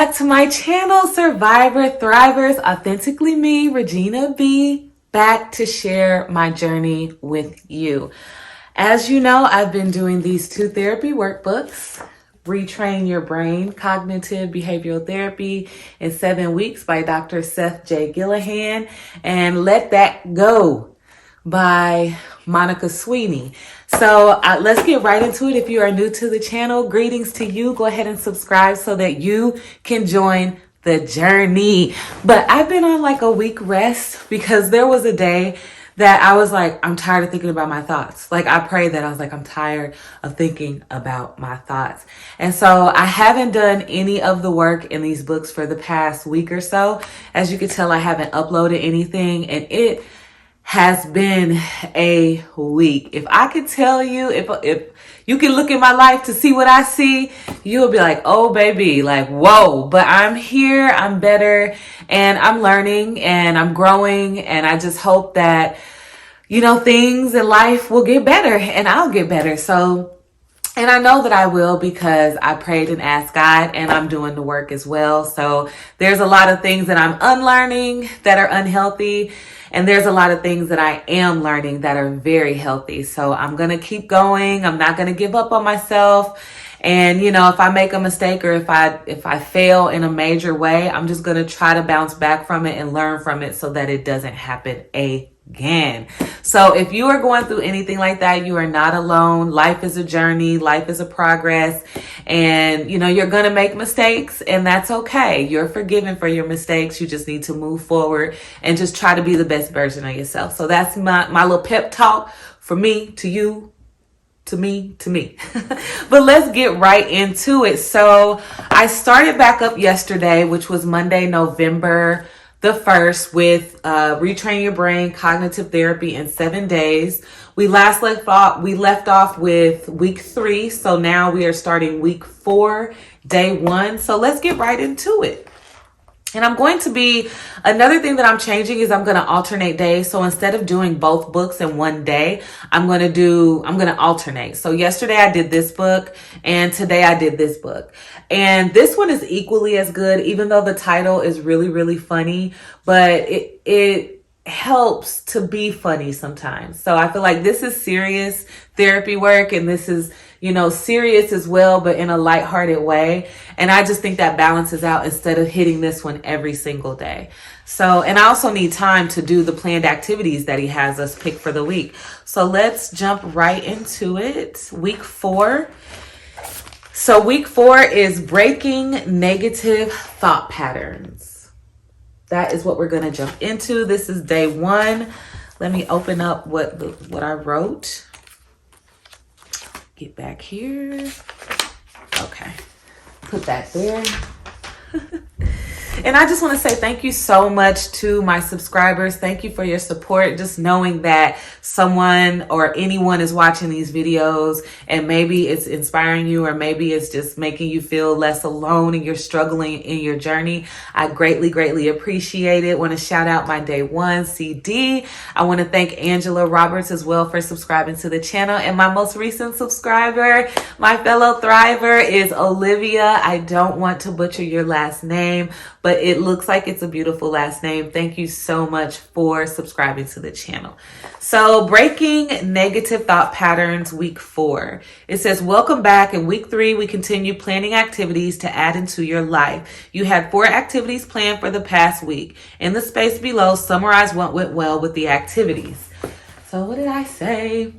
back to my channel, Survivor Thrivers, authentically me, Regina B, back to share my journey with you. As you know, I've been doing these 2 therapy workbooks, Retrain Your Brain, Cognitive Behavioral Therapy in 7 weeks by Dr. Seth Gillihan, and Let That Go by Sweeney. So let's get right into it. If you are new to the channel, greetings to you. Go ahead and subscribe so that you can join the journey. But I've been on like a week rest because there was a day that I was like, I'm tired of thinking about my thoughts. Like I prayed that I was like, I'm tired of thinking about my thoughts. And so I haven't done any of the work in these books for the past week or so. As you can tell, I haven't uploaded anything, and it has been a week. If I could tell you, if you can look at my life to see what I see, you'll be like, oh baby, like, whoa. But I'm here, I'm better, and I'm learning and I'm growing. And I just hope that, you know, things in life will get better and I'll get better. And I know that I will because I prayed and asked God, and I'm doing the work as well. So there's a lot of things that I'm unlearning that are unhealthy. And there's a lot of things that I am learning that are very healthy. So I'm going to keep going. I'm not going to give up on myself. And, you know, if I make a mistake or if I fail in a major way, I'm just going to try to bounce back from it and learn from it so that it doesn't happen again. So if you are going through anything like that, you are not alone. Life is a journey. Life is a progress. And, you know, you're going to make mistakes, and that's okay. You're forgiven for your mistakes. You just need to move forward and just try to be the best version of yourself. So that's my little pep talk for me, to you, to me. But let's get right into it. So I started back up yesterday, which was Monday, November the 1st, with Retrain Your Brain, Cognitive Therapy in 7 days. We left off with week 3. So now we are starting week 4, day 1. So let's get right into it. And another thing that I'm changing is I'm going to alternate days. So instead of doing both books in one day, I'm going to alternate. So yesterday I did this book and today I did this book. And this one is equally as good, even though the title is really, really funny, but it helps to be funny sometimes. So I feel like this is serious therapy work, and this is, you know, serious as well, but in a lighthearted way. And I just think that balances out instead of hitting this one every single day. So, and I also need time to do the planned activities that he has us pick for the week. So let's jump right into it. Week 4. So week 4 is breaking negative thought patterns. That is what we're going to jump into. This is day 1. Let me open up what I wrote. Get back here. Okay. Put that there. And I just want to say thank you so much to my subscribers. Thank you for your support. Just knowing that someone or anyone is watching these videos, and maybe it's inspiring you, or maybe it's just making you feel less alone and you're struggling in your journey. I greatly, greatly appreciate it. Want to shout out my day 1 CD. I want to thank Angela Roberts as well for subscribing to the channel. And my most recent subscriber, my fellow thriver, is Olivia. I don't want to butcher your last name, but it looks like it's a beautiful last name. Thank you so much for subscribing to the channel. So breaking negative thought patterns, week 4. It says, welcome back. In week 3, we continue planning activities to add into your life. You had 4 activities planned for the past week. In the space below, summarize what went well with the activities. So what did I say?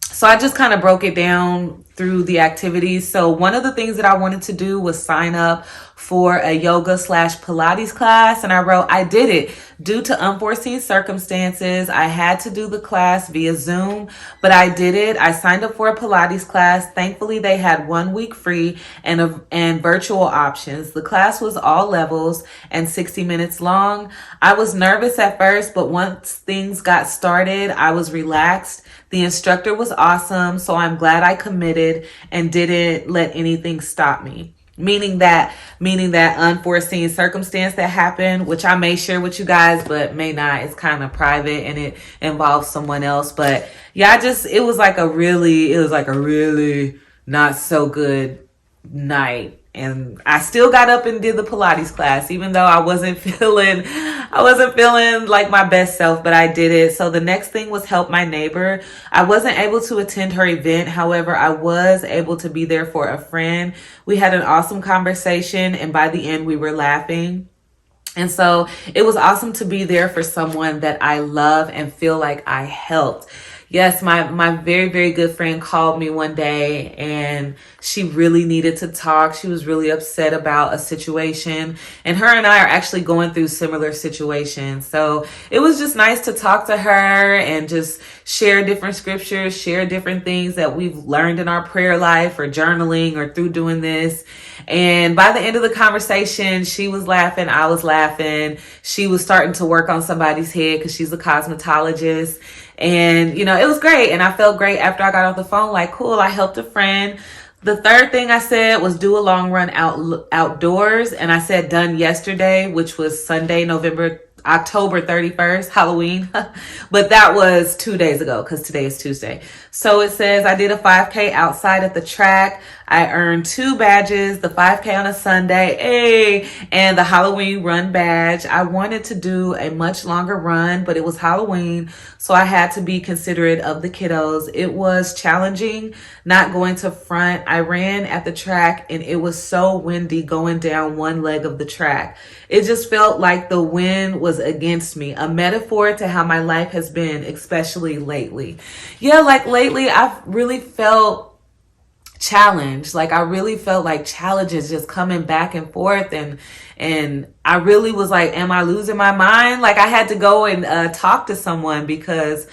So I just kind of broke it down through the activities. So one of the things that I wanted to do was sign up for a yoga/Pilates class. And I wrote, I did it. Due to unforeseen circumstances, I had to do the class via Zoom, but I did it. I signed up for a Pilates class. Thankfully, they had 1 week free and virtual options. The class was all levels and 60 minutes long. I was nervous at first, but once things got started, I was relaxed. The instructor was awesome, so I'm glad I committed and didn't let anything stop me. Meaning that unforeseen circumstance that happened, which I may share with you guys, but may not. It's kind of private and it involves someone else. But yeah, it was like a really not so good night. And I still got up and did the Pilates class, even though I wasn't feeling like my best self, but I did it. So the next thing was help my neighbor. I wasn't able to attend her event. However, I was able to be there for a friend. We had an awesome conversation, and by the end we were laughing. And so it was awesome to be there for someone that I love and feel like I helped. Yes, my very, very good friend called me one day and she really needed to talk. She was really upset about a situation, and her and I are actually going through similar situations. So it was just nice to talk to her and just share different scriptures, share different things that we've learned in our prayer life or journaling or through doing this. And by the end of the conversation, she was laughing, I was laughing. She was starting to work on somebody's head because she's a cosmetologist. And, you know, it was great. And I felt great after I got off the phone, like, cool, I helped a friend. The third thing I said was do a long run outdoors. And I said done yesterday, which was Sunday, October 31st, Halloween. But that was 2 days ago because today is Tuesday. So it says I did a 5K outside at the track. I earned 2 badges, the 5K on a Sunday, and the Halloween run badge. I wanted to do a much longer run, but it was Halloween, so I had to be considerate of the kiddos. It was challenging not going to front. I ran at the track and it was so windy going down one leg of the track. It just felt like the wind was against me, a metaphor to how my life has been, especially lately. Yeah, like lately I've really felt challenged. Like I really felt like challenges just coming back and forth, and I really was like, am I losing my mind? Like I had to go and talk to someone because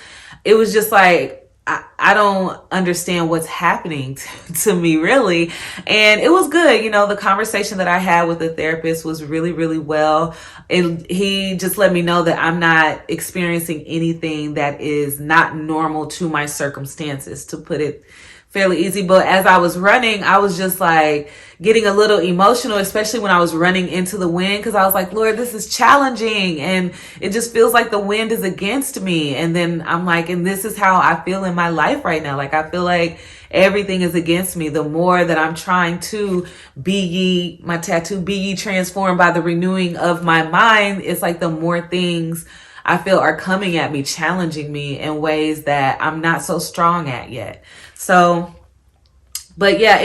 it was just like I don't understand what's happening to me really. And it was good. You know, the conversation that I had with the therapist was really, really well. He just let me know that I'm not experiencing anything that is not normal to my circumstances, to put it fairly easy. But as I was running, I was just like getting a little emotional, especially when I was running into the wind, because I was like, Lord, this is challenging and it just feels like the wind is against me. And then I'm like, and this is how I feel in my life right now. Like I feel like everything is against me. The more that I'm trying to my tattoo, be ye transformed by the renewing of my mind, it's like the more things I feel are coming at me, challenging me in ways that I'm not so strong at yet. So, but yeah,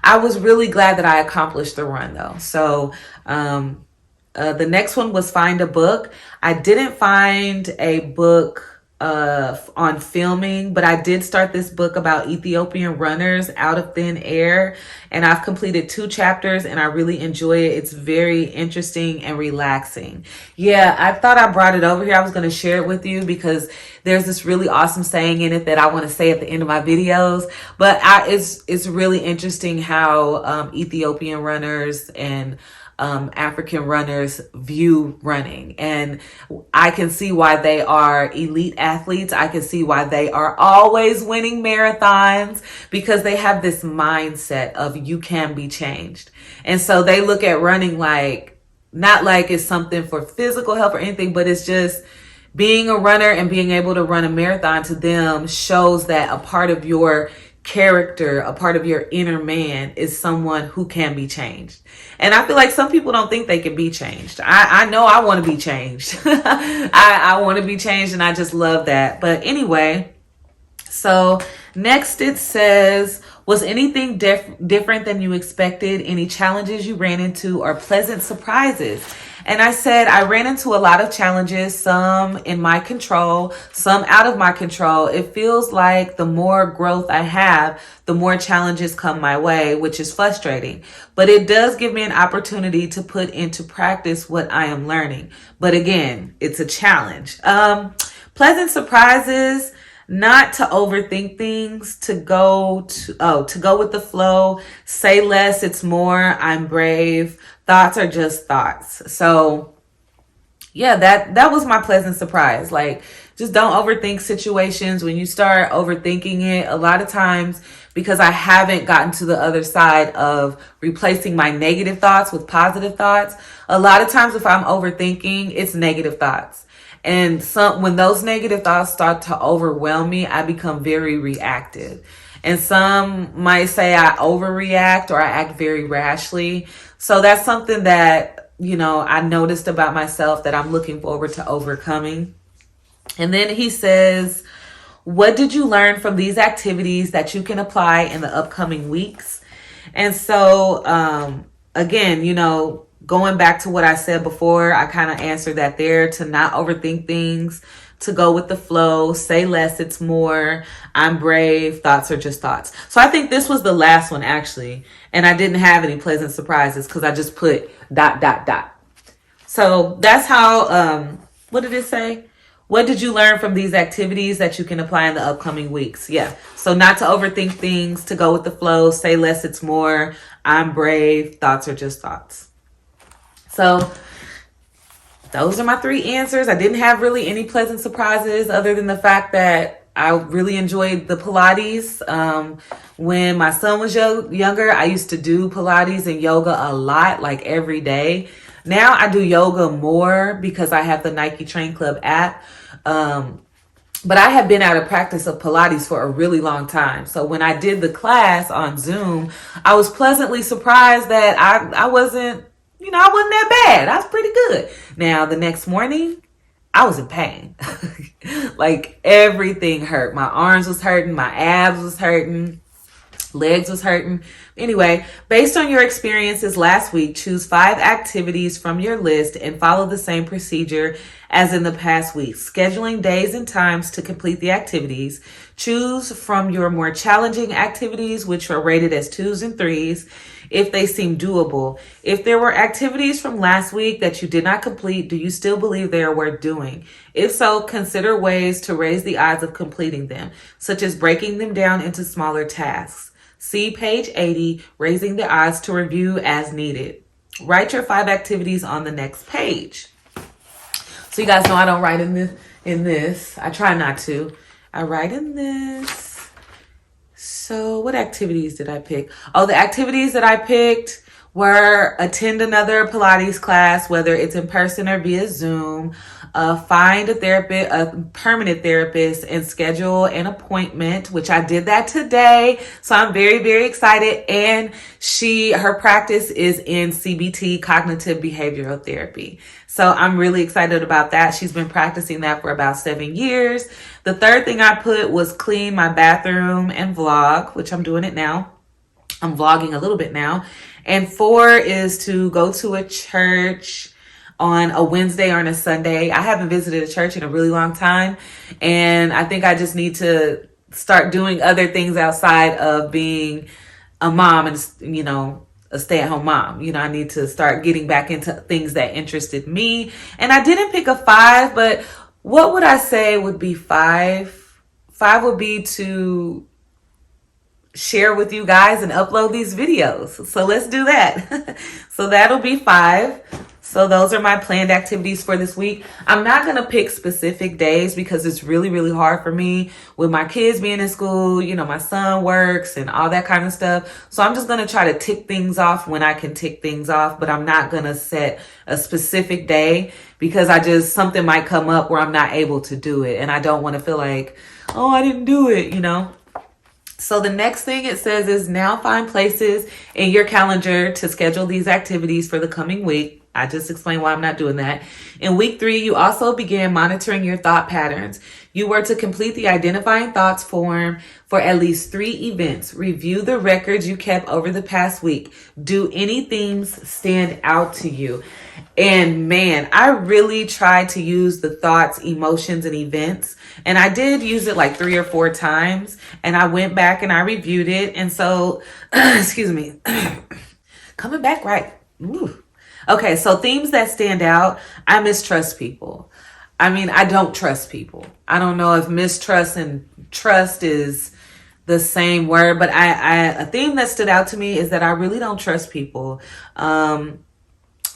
I was really glad that I accomplished the run though. So, the next one was find a book. I didn't find a book on filming, but I did start this book about Ethiopian runners out of thin air, and I've completed 2 chapters and I really enjoy it. It's very interesting and relaxing. Yeah, I thought I brought it over here. I was going to share it with you because there's this really awesome saying in it that I want to say at the end of my videos, but it's really interesting how Ethiopian runners and African runners view running. And I can see why they are elite athletes. I can see why they are always winning marathons, because they have this mindset of you can be changed. And so they look at running like, not like it's something for physical health or anything, but it's just being a runner and being able to run a marathon to them shows that a part of your character, a part of your inner man is someone who can be changed. And I feel like some people don't think they can be changed. I know I want to be changed. I want to be changed, and I just love that. But anyway, so next it says, was anything different than you expected? Any challenges you ran into or pleasant surprises? And I said, I ran into a lot of challenges, some in my control, some out of my control. It feels like the more growth I have, the more challenges come my way, which is frustrating. But it does give me an opportunity to put into practice what I am learning. But again, it's a challenge. Pleasant surprises, not to overthink things, to go with the flow, say less, it's more, I'm brave. Thoughts are just thoughts. So yeah, that was my pleasant surprise. Like, just don't overthink situations. When you start overthinking it, a lot of times, because I haven't gotten to the other side of replacing my negative thoughts with positive thoughts, a lot of times if I'm overthinking, it's negative thoughts. And when those negative thoughts start to overwhelm me, I become very reactive. And some might say I overreact or I act very rashly. So that's something that, I noticed about myself that I'm looking forward to overcoming. And then he says, what did you learn from these activities that you can apply in the upcoming weeks? And so, again, going back to what I said before, I kind of answered that there, to not overthink things, to go with the flow, say less, it's more, I'm brave, thoughts are just thoughts. So I think this was the last one, actually. And I didn't have any pleasant surprises because I just put ... So that's how, what did it say? What did you learn from these activities that you can apply in the upcoming weeks? Yeah. So not to overthink things, to go with the flow, say less, it's more, I'm brave, thoughts are just thoughts. So those are my 3 answers. I didn't have really any pleasant surprises other than the fact that I really enjoyed the Pilates. When my son was younger, I used to do Pilates and yoga a lot, like every day. Now I do yoga more because I have the Nike Train Club app. But I have been out of practice of Pilates for a really long time. So when I did the class on Zoom, I was pleasantly surprised that I wasn't, I wasn't that bad. I was pretty good. Now, the next morning, I was in pain. Like everything hurt. My arms was hurting. My abs was hurting. Legs was hurting. Anyway, based on your experiences last week, choose 5 activities from your list and follow the same procedure as in the past week. Scheduling days and times to complete the activities. Choose from your more challenging activities, which are rated as 2s and 3s, if they seem doable. If there were activities from last week that you did not complete, do you still believe they are worth doing? If so, consider ways to raise the odds of completing them, such as breaking them down into smaller tasks. See page 80, Raising the Odds, to review as needed. Write your 5 activities on the next page. So you guys know I don't write in this. I try not to. I write in this. So what activities did I pick? Oh, the activities that I picked were attend another Pilates class, whether it's in person or via Zoom, find a permanent therapist, and schedule an appointment, which I did that today. So I'm very, very excited. And her practice is in CBT, cognitive behavioral therapy. So I'm really excited about that. She's been practicing that for about 7 years. The third thing I put was clean my bathroom and vlog, which I'm doing it now. I'm vlogging a little bit now. And 4 is to go to a church on a Wednesday or on a Sunday. I haven't visited a church in a really long time. And I think I just need to start doing other things outside of being a mom and, a stay-at-home mom. I need to start getting back into things that interested me. And I didn't pick a 5, but what would I say would be 5? 5 would be to share with you guys and upload these videos. So let's do that. So that'll be 5. So those are my planned activities for this week. I'm not going to pick specific days because it's really, really hard for me with my kids being in school. My son works and all that kind of stuff. So I'm just going to try to tick things off when I can tick things off, but I'm not going to set a specific day because something might come up where I'm not able to do it. And I don't want to feel like, oh, I didn't do it, So the next thing it says is now find places in your calendar to schedule these activities for the coming week. I just explained why I'm not doing that. In week 3, you also began monitoring your thought patterns. You were to complete the identifying thoughts form for at least 3 events. Review the records you kept over the past week. Do any themes stand out to you? And man, I really tried to use the thoughts, emotions, and events. And I did use it like 3 or 4 times. And I went back and I reviewed it. And so, excuse me, coming back right. Ooh. Okay, so themes that stand out. I mistrust people. I don't trust people. I don't know if mistrust and trust is the same word, but a theme that stood out to me is that I really don't trust people.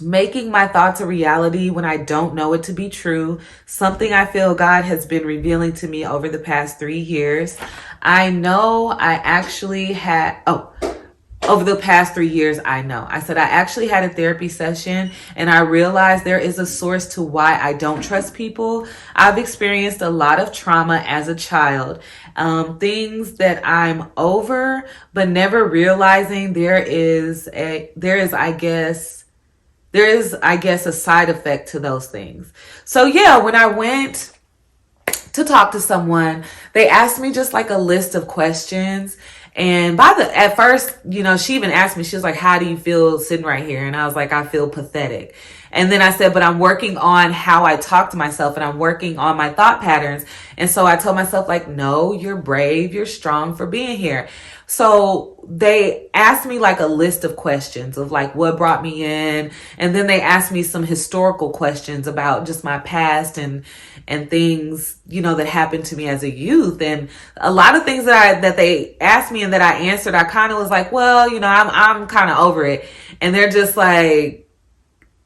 Making my thoughts a reality when I don't know it to be true. Something I feel God has been revealing to me over the past 3 years. I know I actually had... over the past 3 years, I know. I said, I actually had a therapy session and I realized there is a source to why I don't trust people. I've experienced a lot of trauma as a child, things that I'm over, but never realizing there is, I guess, a side effect to those things. So yeah, when I went to talk to someone, they asked me just like a list of questions. And at first, she even asked me, she was like, how do you feel sitting right here? And I was like, I feel pathetic. And then I said, but I'm working on how I talk to myself and I'm working on my thought patterns. And so I told myself like, no, you're brave. You're strong for being here. So they asked me like a list of questions of like what brought me in. And then they asked me some historical questions about just my past and things, that happened to me as a youth. And a lot of things that they asked me and that I answered, I kind of was like, well, I'm kind of over it. And they're just like,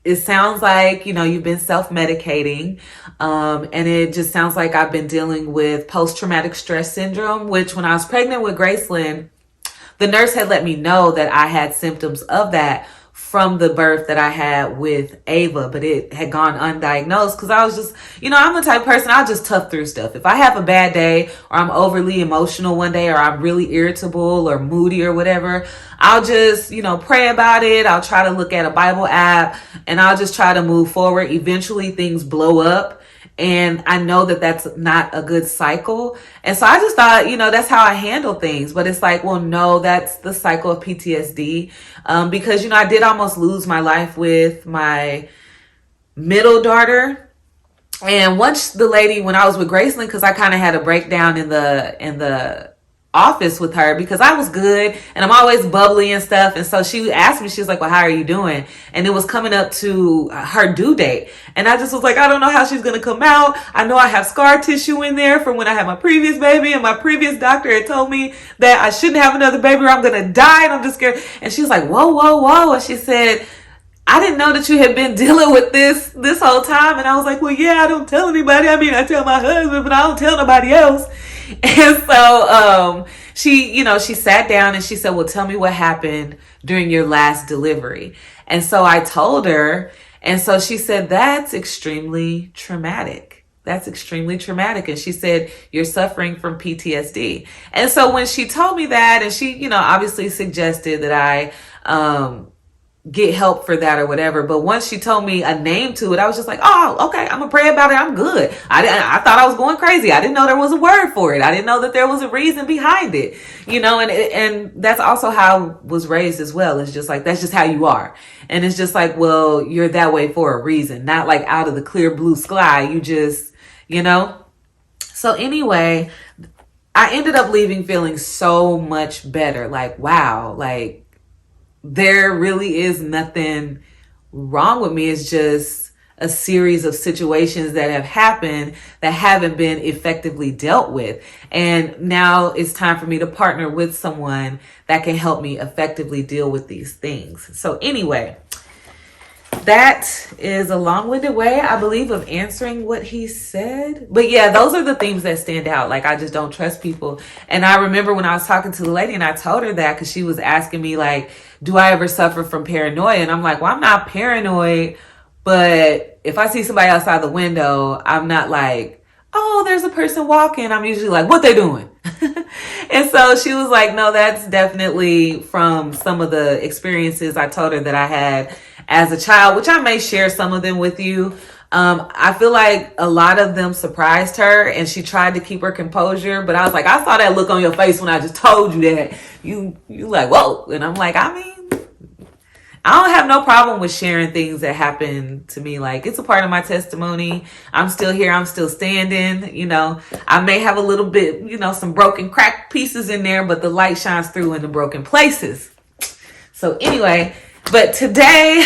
it sounds like, you've been self-medicating. And it just sounds like I've been dealing with post-traumatic stress syndrome, which when I was pregnant with Gracelyn, the nurse had let me know that I had symptoms of that from the birth that I had with Ava, but it had gone undiagnosed because I was just, I'm the type of person, I'll just tough through stuff. If I have a bad day or I'm overly emotional one day or I'm really irritable or moody or whatever, I'll just, pray about it. I'll try to look at a Bible app and I'll just try to move forward. Eventually things blow up. And I know that that's not a good cycle. And so I just thought, that's how I handle things. But it's like, well, no, that's the cycle of PTSD. Because, I did almost lose my life with my middle daughter. And once when I was with Gracelyn, because I kind of had a breakdown in the office with her because I was good and I'm always bubbly and stuff. And so she asked me, she was like, well, how are you doing? And it was coming up to her due date. And I just was like, I don't know how she's going to come out. I know I have scar tissue in there from when I had my previous baby, and my previous doctor had told me that I shouldn't have another baby or I'm going to die. And I'm just scared. And she was like, whoa, whoa, whoa. And she said, I didn't know that you had been dealing with this whole time. And I was like, well, yeah, I don't tell anybody. I mean, I tell my husband, but I don't tell nobody else. And so she sat down and she said, well, tell me what happened during your last delivery. And so I told her. And so she said, that's extremely traumatic. That's extremely traumatic. And she said, you're suffering from PTSD. And so when she told me that, and she, obviously suggested that I get help for that or whatever. But once she told me a name to it, I was just like, oh, okay, I'm gonna pray about it. I'm good. I thought I was going crazy. I didn't know there was a word for it. I didn't know that there was a reason behind it, and that's also how I was raised as well. It's just like, that's just how you are. And it's just like, well, you're that way for a reason, not like out of the clear blue sky. You just, So anyway, I ended up leaving feeling so much better. Like, wow, like, there really is nothing wrong with me. It's just a series of situations that have happened that haven't been effectively dealt with. And now it's time for me to partner with someone that can help me effectively deal with these things. So anyway, that is a long-winded way, I believe, of answering what he said. But yeah, those are the themes that stand out. Like, I just don't trust people. And I remember when I was talking to the lady and I told her that because she was asking me like, do I ever suffer from paranoia? And I'm like, well, I'm not paranoid, but if I see somebody outside the window, I'm not like, oh, there's a person walking. I'm usually like, what they doing? And so she was like, no, that's definitely from some of the experiences I told her that I had as a child, which I may share some of them with you. I feel like a lot of them surprised her and she tried to keep her composure, but I was like, I saw that look on your face when I just told you that. You like, whoa. And I'm like, I mean, I don't have no problem with sharing things that happen to me. Like, it's a part of my testimony. I'm still here. I'm still standing. I may have a little bit, some broken crack pieces in there, but the light shines through in the broken places. So anyway, but today,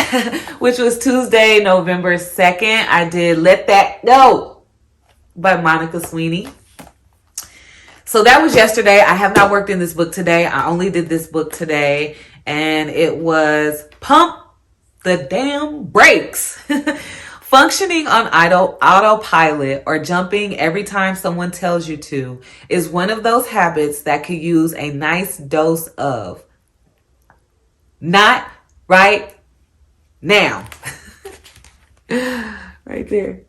which was Tuesday, November 2nd, I did Let That Go by Monica Sweeney. So that was yesterday. I have not worked in this book today. I only did this book today. And it was Pump the Damn Brakes. Functioning on autopilot or jumping every time someone tells you to is one of those habits that could use a nice dose of Not right now. Right there.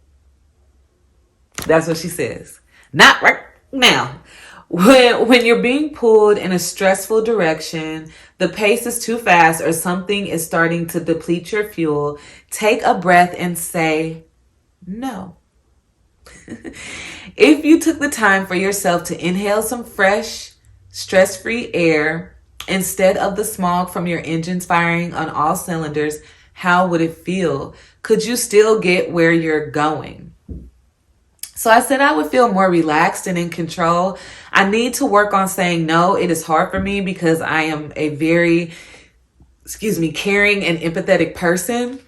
That's what she says. Not right now. When you're being pulled in a stressful direction, the pace is too fast, or something is starting to deplete your fuel, take a breath and say no. If you took the time for yourself to inhale some fresh, stress-free air instead of the smog from your engines firing on all cylinders, how would it feel? Could you still get where you're going? So I said I would feel more relaxed and in control. I need to work on saying no. It is hard for me because I am a very, caring and empathetic person.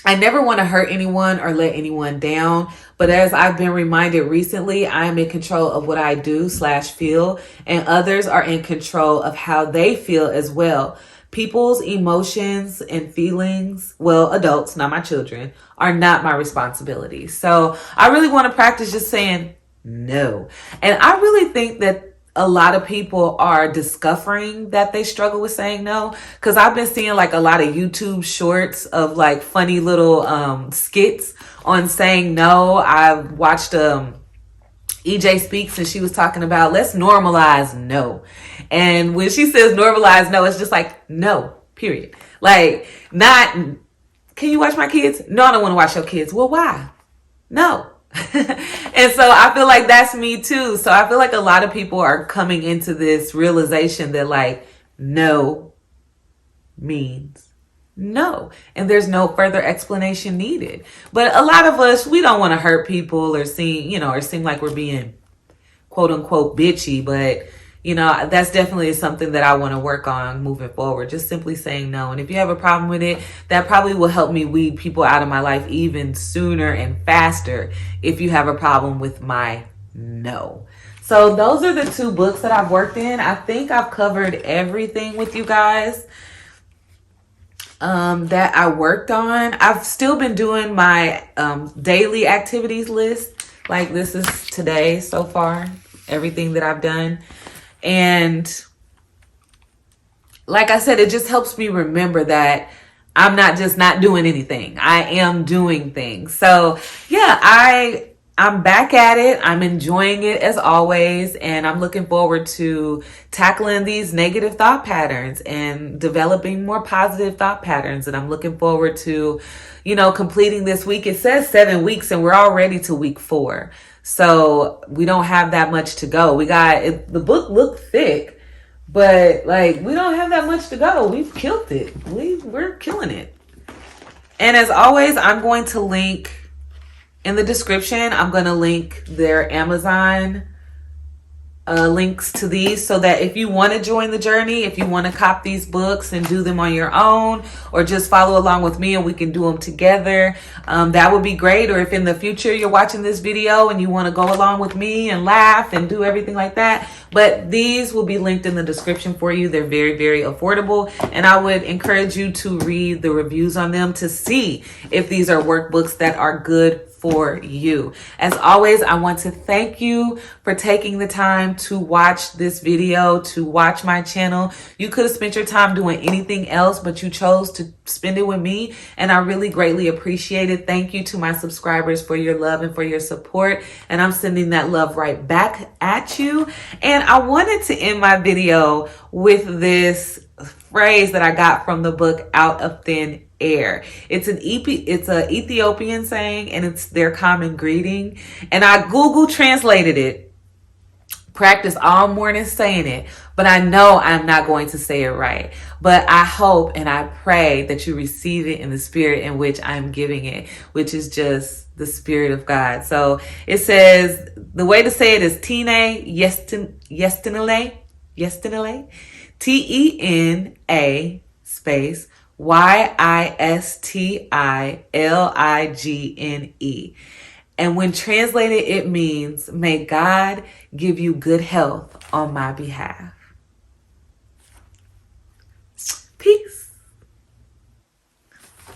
I never want to hurt anyone or let anyone down. But as I've been reminded recently, I am in control of what I do/feel, and others are in control of how they feel as well. People's emotions and feelings, well, adults, not my children, are not my responsibility. So I really want to practice just saying no. And I really think that a lot of people are discovering that they struggle with saying no. Because I've been seeing like a lot of YouTube shorts of like funny little skits on saying no. I watched EJ Speaks, and she was talking about let's normalize no. And when she says normalize no, it's just like no, period. Like, not, can you watch my kids? No, I don't want to watch your kids. Well, why? No. And so I feel like that's me too. So I feel like a lot of people are coming into this realization that like no means no, and there's no further explanation needed. But a lot of us, we don't want to hurt people or seem like we're being quote unquote bitchy. But that's definitely something that I want to work on moving forward. Just simply saying no. And if you have a problem with it, that probably will help me weed people out of my life even sooner and faster if you have a problem with my no. So those are the 2 books that I've worked in. I think I've covered everything with you guys that I worked on. I've still been doing my daily activities list. Like this is today so far, everything that I've done. And like I said, it just helps me remember that I'm not just not doing anything. I am doing things. So yeah, I'm back at it. I'm enjoying it as always. And I'm looking forward to tackling these negative thought patterns and developing more positive thought patterns. And I'm looking forward to, completing this week. It says 7 weeks and we're already to week 4. So we don't have that much to go. The book looked thick, but like we don't have that much to go. We've killed it. We're killing it. And as always, I'm going to link in the description. I'm going to link their Amazon links to these, so that if you want to join the journey, if you want to cop these books and do them on your own, or just follow along with me and we can do them together, that would be great. Or if in the future you're watching this video and you want to go along with me and laugh and do everything like that, but these will be linked in the description for you. They're very, very affordable, and I would encourage you to read the reviews on them to see if these are workbooks that are good for you. As always, I want to thank you for taking the time to watch this video, to watch my channel. You could have spent your time doing anything else, but you chose to spend it with me, and I really greatly appreciate it. Thank you to my subscribers for your love and for your support, and I'm sending that love right back at you. And I wanted to end my video with this phrase that I got from the book Out of Thin Air. It's an Ethiopian saying, and it's their common greeting. And I Google translated it, practiced all morning saying it, but I know I'm not going to say it right. But I hope and I pray that you receive it in the spirit in which I'm giving it, which is just the Spirit of God. So it says, the way to say it is Tine Yestinale, Tena space Yistiligene. And when translated, it means, may God give you good health on my behalf.